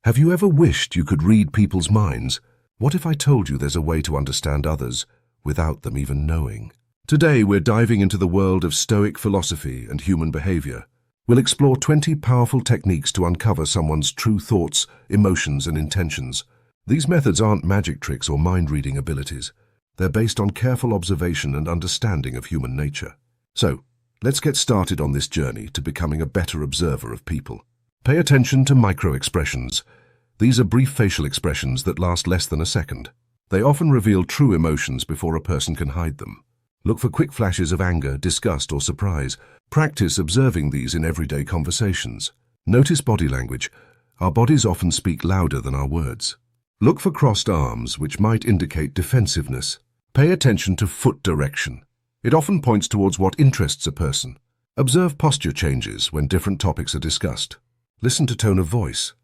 Have you ever wished you could read people's minds? What if I told you there's a way to understand others without them even knowing? Today we're diving into the world of Stoic philosophy and human behavior. We'll explore 20 powerful techniques to uncover someone's true thoughts, emotions, and intentions. These methods aren't magic tricks or mind-reading abilities. They're based on careful observation and understanding of human nature. So, let's get started on this journey to becoming a better observer of people. Pay attention to micro-expressions. These are brief facial expressions that last less than a second. They often reveal true emotions before a person can hide them. Look for quick flashes of anger, disgust, or surprise. Practice observing these in everyday conversations. Notice body language. Our bodies often speak louder than our words. Look for crossed arms, which might indicate defensiveness. Pay attention to foot direction. It often points towards what interests a person. Observe posture changes when different topics are discussed. Listen to tone of voice.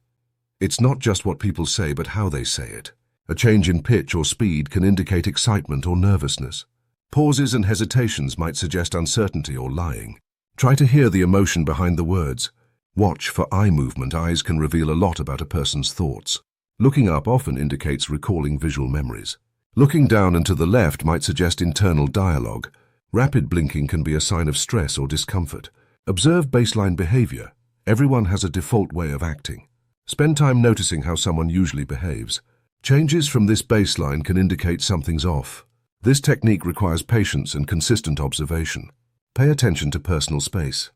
It's not just what people say, but how they say it. A change in pitch or speed can indicate excitement or nervousness. Pauses and hesitations might suggest uncertainty or lying. Try to hear the emotion behind the words. Watch for eye movement. Eyes can reveal a lot about a person's thoughts. Looking up often indicates recalling visual memories. Looking down and to the left might suggest internal dialogue. Rapid blinking can be a sign of stress or discomfort. Observe baseline behavior. Everyone has a default way of acting. Spend time noticing how someone usually behaves. Changes from this baseline can indicate something's off. This technique requires patience and consistent observation. Pay attention to personal space.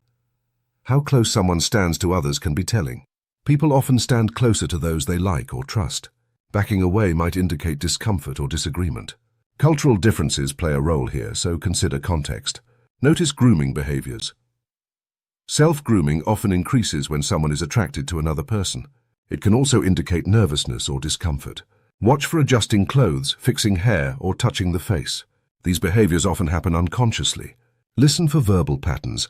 How close someone stands to others can be telling. People often stand closer to those they like or trust. Backing away might indicate discomfort or disagreement. Cultural differences play a role here, so consider context. Notice grooming behaviors. Self-grooming often increases when someone is attracted to another person. It can also indicate nervousness or discomfort. Watch for adjusting clothes, fixing hair, or touching the face. These behaviors often happen unconsciously. Listen for verbal patterns.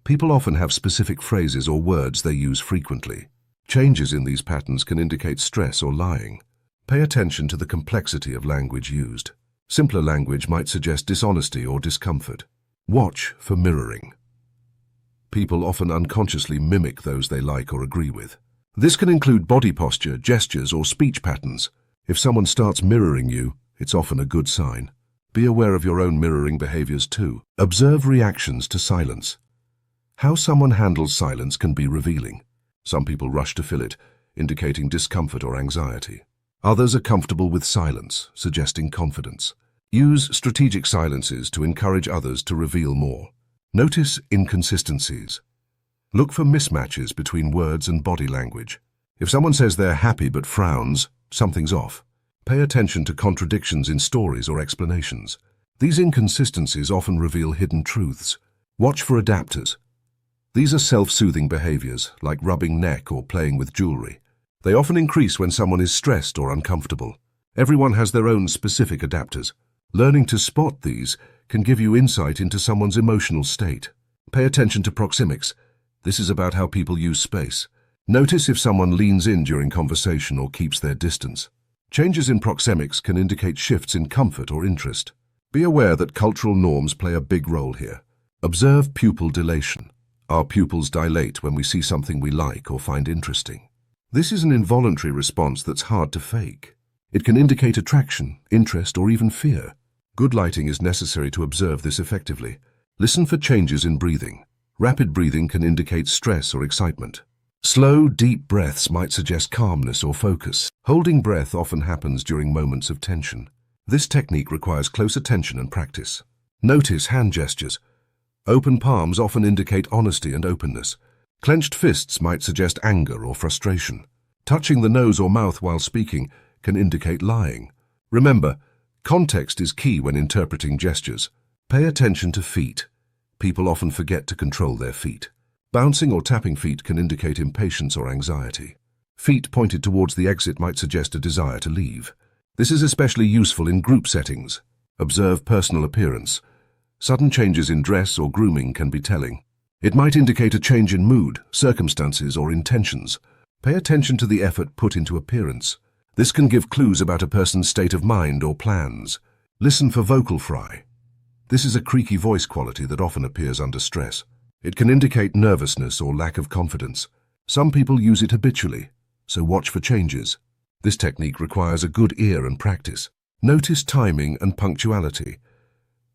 People often have specific phrases or words they use frequently. Changes in these patterns can indicate stress or lying. Pay attention to the complexity of language used. Simpler language might suggest dishonesty or discomfort. Watch for mirroring. People often unconsciously mimic those they like or agree with. This can include body posture, gestures, or speech patterns. If someone starts mirroring you, it's often a good sign. Be aware of your own mirroring behaviors too. Observe reactions to silence. How someone handles silence can be revealing. Some people rush to fill it, indicating discomfort or anxiety. Others are comfortable with silence, suggesting confidence. Use strategic silences to encourage others to reveal more. Notice inconsistencies. Look for mismatches between words and body language. If someone says they're happy but frowns, something's off. Pay attention to contradictions in stories or explanations. These inconsistencies often reveal hidden truths. Watch for adaptors. These are self-soothing behaviors, like rubbing neck or playing with jewelry. They often increase when someone is stressed or uncomfortable. Everyone has their own specific adapters. Learning to spot these can give you insight into someone's emotional state. Pay attention to proxemics. This is about how people use space. Notice if someone leans in during conversation or keeps their distance. Changes in proxemics can indicate shifts in comfort or interest. Be aware that cultural norms play a big role here. Observe pupil dilation. Our pupils dilate when we see something we like or find interesting. This is an involuntary response that's hard to fake. It can indicate attraction, interest, or even fear. Good lighting is necessary to observe this effectively. Listen for changes in breathing. Rapid breathing can indicate stress or excitement. Slow, deep breaths might suggest calmness or focus. Holding breath often happens during moments of tension. This technique requires close attention and practice. Notice hand gestures. Open palms often indicate honesty and openness. Clenched fists might suggest anger or frustration. Touching the nose or mouth while speaking can indicate lying. Remember, context is key when interpreting gestures. Pay attention to feet. People often forget to control their feet. Bouncing or tapping feet can indicate impatience or anxiety. Feet pointed towards the exit might suggest a desire to leave. This is especially useful in group settings. Observe personal appearance. Sudden changes in dress or grooming can be telling. It might indicate a change in mood, circumstances, or intentions. Pay attention to the effort put into appearance. This can give clues about a person's state of mind or plans. Listen for vocal fry. This is a creaky voice quality that often appears under stress. It can indicate nervousness or lack of confidence. Some people use it habitually. so watch for changes. This technique requires a good ear and practice. Notice timing and punctuality.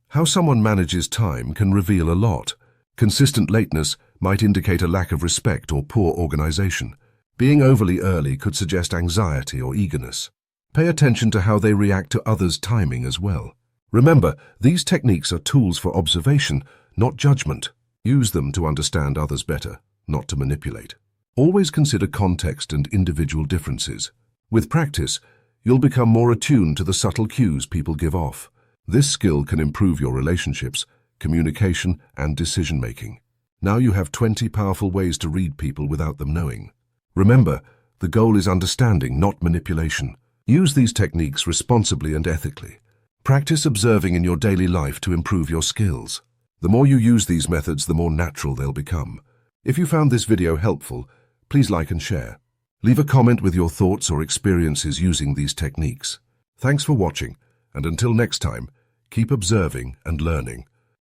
How someone manages time can reveal a lot. Consistent lateness might indicate a lack of respect or poor organization. Being overly early could suggest anxiety or eagerness. Pay attention to how they react to others' timing as well. Remember, these techniques are tools for observation, not judgment. Use them to understand others better, not to manipulate. Always consider context and individual differences. With practice, you'll become more attuned to the subtle cues people give off. This skill can improve your relationships, communication, and decision-making. Now you have 20 powerful ways to read people without them knowing. Remember, the goal is understanding, not manipulation. Use these techniques responsibly and ethically. Practice observing in your daily life to improve your skills. The more you use these methods, the more natural they'll become. If you found this video helpful, please like and share. Leave a comment with your thoughts or experiences using these techniques. Thanks for watching, and until next time, keep observing and learning.